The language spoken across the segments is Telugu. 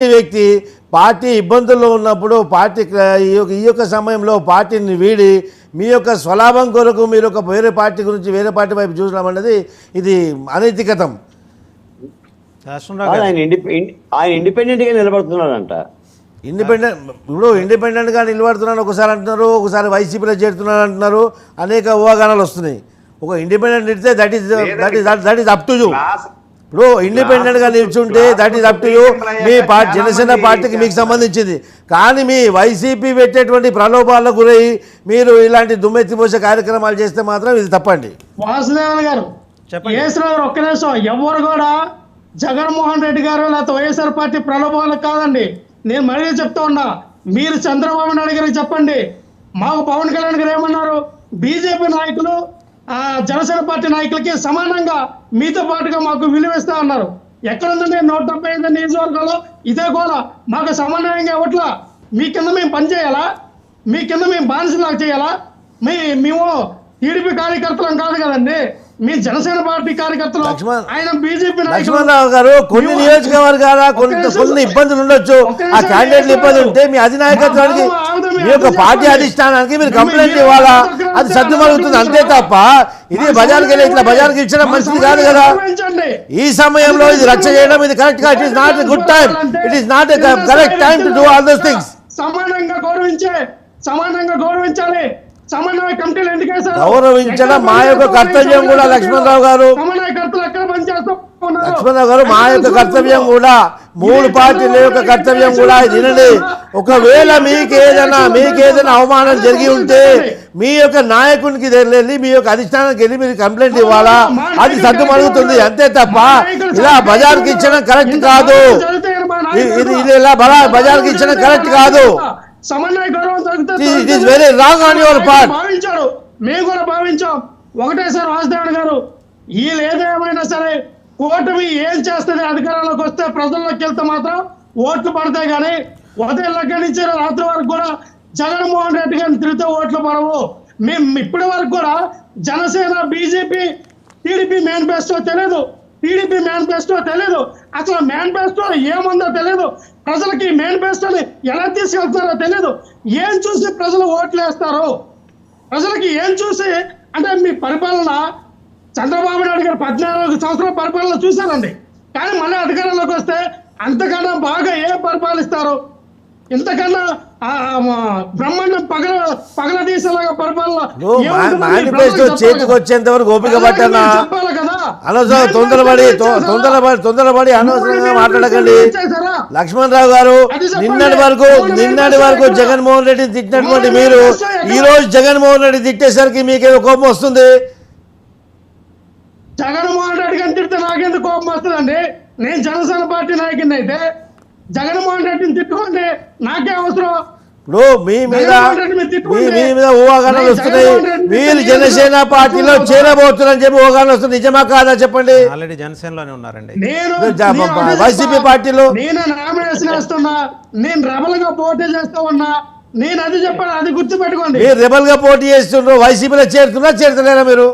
వ్యక్తి పార్టీ ఇబ్బందుల్లో ఉన్నప్పుడు పార్టీ ఈ యొక్క సమయంలో పార్టీని వీడి మీ యొక్క స్వలాభం కొరకు మీరు ఒక వేరే పార్టీ గురించి వేరే పార్టీ వైపు చూడడం అనేది ఇది అనైతికతం. ఆయన ఇండిపెండెంట్గా నిలబడుతున్నాడంట. ఇండిపెండెంట్గా నిలబడుతున్నాను ఒకసారి అంటున్నారు, ఒకసారి వైసీపీలో చేరుతున్నాను అంటున్నారు, అనేక ఊహాగానాలు వస్తున్నాయి. ఒక ఇండిపెండెంట్ ఇస్తే that is up to you. ఇప్పుడు ఇండిపెండెంట్గా నిల్చుంటే that is up to you. మీ జనసేన పార్టీకి మీకు సంబంధించింది. కానీ మీ వైసీపీ పెట్టేటువంటి ప్రలోభాలకు గురై మీరు ఇలాంటి దుమ్మెత్తిపోసే కార్యక్రమాలు చేస్తే మాత్రం ఇది తప్పండి. వాసుదేవన్ గారు చెప్పండి. ఒక్క నిమిషం, ఎవరు కూడా జగన్మోహన్ రెడ్డి గారు లేకపోతే వైఎస్ఆర్ పార్టీ ప్రలోభాలకు కాదండి. నేను మళ్ళీ చెప్తా ఉన్నా, మీరు చంద్రబాబు నాయుడు గారికి చెప్పండి. మాకు పవన్ కళ్యాణ్ గారు ఏమన్నారు, బీజేపీ నాయకులు జనసేన పార్టీ నాయకులకి సమానంగా మీతో పాటుగా మాకు విలువిస్తా ఉన్నారు. ఎక్కడుందండి 175 నియోజకవర్గాల్లో ఇదే కూడా మాకు సమన్వయంగా ఇవ్వట్లా. మీ కింద మేము పని చేయాలా? మీ కింద మేము బానిసలాగా చేయాలా? మేము టీడీపీ కార్యకర్తలం కాదు కదండి, మీ జనసేన పార్టీ కార్యకర్తలు. ఆయన బీజేపీ లక్ష్మణరావు గారు కొన్ని నియోజకవర్గాల కొన్ని ఇబ్బందులు ఉండొచ్చు. ఆ క్యాండిడేట్లు ఇబ్బంది ఉంటే మీ అధినాయకత్వానికి మీ యొక్క పార్టీ అధిష్టానానికి మీరు కంప్లైంట్ ఇవ్వాలా, అది సర్దుమరుగుతుంది అంతే తప్ప ఇది బజార్కి వెళ్ళి ఇట్లా బజార్కి ఇచ్చడం మంచిది కాదు కదా. ఈ సమయంలో ఇది రచ్చ చేయడం ఇది కరెక్ట్ గా, it is not a good time, it is not a correct time to do all those things. సమానంగా గౌరవించాలి. సమన్వయ కమిటీలు ఎందుకు గౌరవించడం మా యొక్క కర్తవ్యం కూడా. లక్ష్మణరావు గారు మా యొక్క కర్తవ్యం కూడా, 3 పార్టీల యొక్క కర్తవ్యం కూడా వినండి. ఒకవేళ మీకేదైనా అవమానం జరిగి ఉంటే మీ యొక్క నాయకునికి వెళ్ళి మీ యొక్క అధిష్టానానికి వెళ్ళి మీరు కంప్లైంట్ ఇవ్వాలా, అది సర్దుమరుగుతుంది అంతే తప్ప ఇలా బజార్కి ఇచ్చడం కరెక్ట్ కాదు. ఇది ఇలా బజార్కి ఇచ్చడం కరెక్ట్ కాదు. సమన్వయ గౌరవం భావించారు, మేము కూడా భావించాం. ఒకటే సార్ వాసుదేవన్ గారు, వీళ్ళు ఏదేమైనా సరే కూటమి ఏం చేస్తుంది, అధికారంలోకి వస్తే ప్రజల్లోకి వెళ్తే మాత్రం ఓట్లు పడతాయి. కానీ ఉదయం దగ్గర నుంచి రాత్రి వరకు కూడా జగన్మోహన్ రెడ్డి గారిని తిరిగితే ఓట్లు పడవు. మేము ఇప్పటి వరకు కూడా జనసేన బీజేపీ టీడీపీ మేనిఫెస్టో తెలియదు, అసలు మేనిఫెస్టో ఏముందో తెలియదు, ప్రజలకి మేనిఫెస్టోని ఎలా తీసుకెళ్తారో తెలియదు. ఏం చూసి ప్రజలు ఓట్లు వేస్తారు? ప్రజలకి ఏం చూసి అంటే మీ పరిపాలన చంద్రబాబు నాయుడు గారు 14 సంవత్సరాల పరిపాలన చూశారండి. కానీ మళ్ళీ అధికారంలోకి వస్తే అంతకన్నా బాగా ఏం పరిపాలిస్తారు? ఇంతకన్నా బ్రహ్మాండం పగలదీసేలాగా పరిపాలన మేనిఫెస్టో చేతికి వచ్చేంత వరకు ఓపిక పట్టనా? అనవసరం తొందరపడి అనవసరంగా మాట్లాడకండి. లక్ష్మణరావు గారు నిన్నటి వరకు జగన్మోహన్ రెడ్డిని తిట్టినటువంటి మీరు ఈ రోజు జగన్మోహన్ రెడ్డి తిట్టేసరికి మీకేదో కోపం వస్తుంది. జగన్మోహన్ రెడ్డి గారిని తిడితే నాకెందుకు కోపం వస్తుందండి? నేను జనసేన పార్టీ నాయకుడిని అయితే జగన్మోహన్ రెడ్డిని తిట్టుకోండి, నాకే అవసరం. ఇప్పుడు మీ మీద ఊహాగానాలు వస్తున్నాయి. మీరు జనసేన పార్టీలో చేరబోతున్నారని చెప్పి ఊహాగానాలు వస్తున్నాయి. నిజమా కాదా చెప్పండి? ఆల్రెడీ జనసేనలోనే ఉన్నారండి. వైసీపీ పార్టీలో నేను నామినేషన్ వేస్తున్నా, నేను రెబల్ గా పోటీ చేస్తూ ఉన్నా, నేను అది చెప్పాను, అది గుర్తు పెట్టుకోండి. మీరు రెబల్ గా పోటీ చేస్తున్నారు, వైసీపీలో చేరుతలేరా మీరు?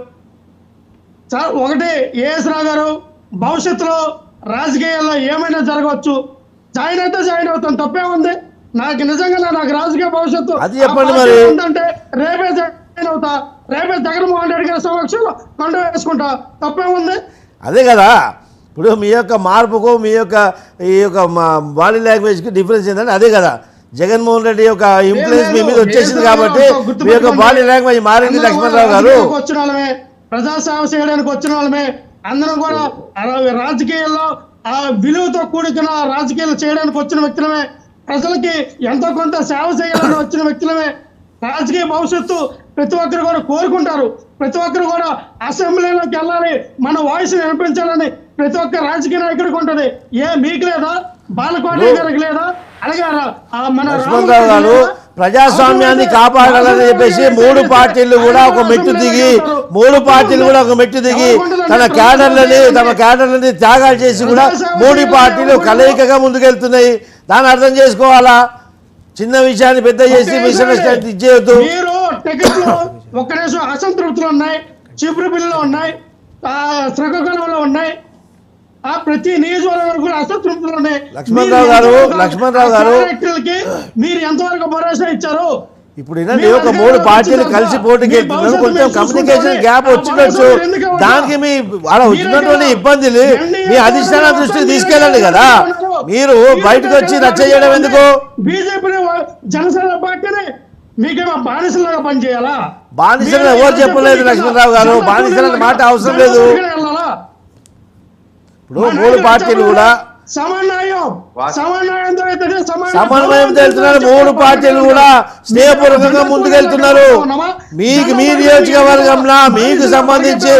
సార్ ఒకటి ఏఎస్ రావు గారు, భవిష్యత్తులో రాజకీయాల్లో ఏమైనా జరగవచ్చు. జాయిన్ అయితే జాయిన్ అవుతాను, తప్పే ఉంది. నాకు నిజంగా నాకు రాజకీయ భవిష్యత్తు అది చెప్పండి మరి. ఉందంటే రేపే జాయిన్ అవుతా, రేపే జగన్మోహన్ రెడ్డి గారి సమక్షంలో కొండ వేసుకుంటా, తప్పే ఉంది. అదే కదా, ఇప్పుడు మీ యొక్క మార్పుకు మీ యొక్క ఈ యొక్క బాడీ లాంగ్వేజ్కి డిఫరెన్స్ ఏంటంటే అదే కదా. జగన్మోహన్ రెడ్డి యొక్క ఇన్ఫ్లుయెన్స్ మీ మీద వచ్చేసింది కాబట్టి మీ యొక్క బాడీ లాంగ్వేజ్ మారింది. లక్ష్మణరావు గారు వచ్చిన వాళ్ళమే, ప్రజాసేవ చేయడానికి వచ్చిన వాళ్ళమే, అందరం కూడా రాజకీయాల్లో విలువతో కూడుకున్న రాజకీయాలు చేయడానికి వచ్చిన వ్యక్తులమే, ప్రజలకి ఎంతో కొంత సేవ చేయాలని వచ్చిన వ్యక్తులమే. రాజకీయ భవిష్యత్తు ప్రతి ఒక్కరు కూడా కోరుకుంటారు. ప్రతి ఒక్కరు కూడా అసెంబ్లీలోకి వెళ్ళాలి, మన వాయిస్ వినిపించాలని ప్రతి ఒక్క రాజకీయ నాయకుడికి ఉంటుంది. మీకు లేదా? బాలకోట గారికి లేదా? అలాగే మన లక్ష్మణరావు గారు ప్రజాస్వామ్యాన్ని కాపాడాలని చెప్పేసి 3 పార్టీలు కూడా ఒక మెట్టు దిగి తమ క్యాడర్లని త్యాగాలు చేసి కూడా 3 పార్టీలు కలయికగా ముందుకెళ్తున్నాయి. దాన్ని అర్థం చేసుకోవాలా. చిన్న విషయాన్ని పెద్ద చేసి మిస్అండర్స్టాండింగ్ ఇచ్చేయద్దు. మీరు టికెట్లు ఒక్కడేసం అసంతృప్తులు ఉన్నాయి, చీపురు బిల్లులు ఉన్నాయి, శ్రీకాకుళంలో ఉన్నాయి. ఆ ప్రతి నియోజకవర్గం కూడా అసంతృప్తులు ఉన్నాయి. లక్ష్మణరావు గారు, మీరు లక్ష్మణరావు గారు. డైరెక్టర్లకి మీరు ఎంతవరకు భరోసా ఇచ్చారు? ఇప్పుడు ఏంటంటే ఒక 3 పార్టీలు కలిసి పోటీకి వెళ్తున్నారు, కొంచెం కమ్యూనికేషన్ గ్యాప్ వచ్చినట్టు, దానికి మీ అలా వచ్చినటువంటి ఇబ్బందులు మీ అధిష్టాన దృష్టికి తీసుకెళ్ళండి కదా. మీరు బయటకు వచ్చి రచ్చ చేయడం ఎందుకు? బీజేపీ జనసేన పార్టీని మీకేమో బానిసలాగా పనిచేయాలా? బానిసలు ఎవరు చెప్పలేదు లక్ష్మణరావు గారు, బానిసల మాట అవసరం లేదు. ఇప్పుడు 3 పార్టీలు కూడా సమన్వయంతో వెళ్తున్నారు. 3 పార్టీలు కూడా స్నేహపూర్వకంగా ముందుకెళ్తున్నారు. మీకు మీ నియోజకవర్గంలో మీకు సంబంధించి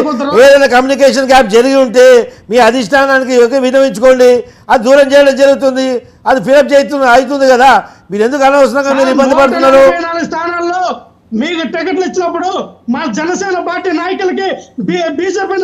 ఏదైనా కమ్యూనికేషన్ గ్యాప్ జరిగి ఉంటే మీ అధిష్టానానికి వినవించుకోండి. అది దూరం చేయడం జరుగుతుంది, అది ఫిలప్ చేస్తుంది అవుతుంది కదా. మీరు ఎందుకు అనవసరంగా మీరు ఇబ్బంది పడుతున్నారు? స్థానాల్లో మీకు టికెట్లు ఇచ్చినప్పుడు మా జనసేన పార్టీ నాయకులకి బీజేపీ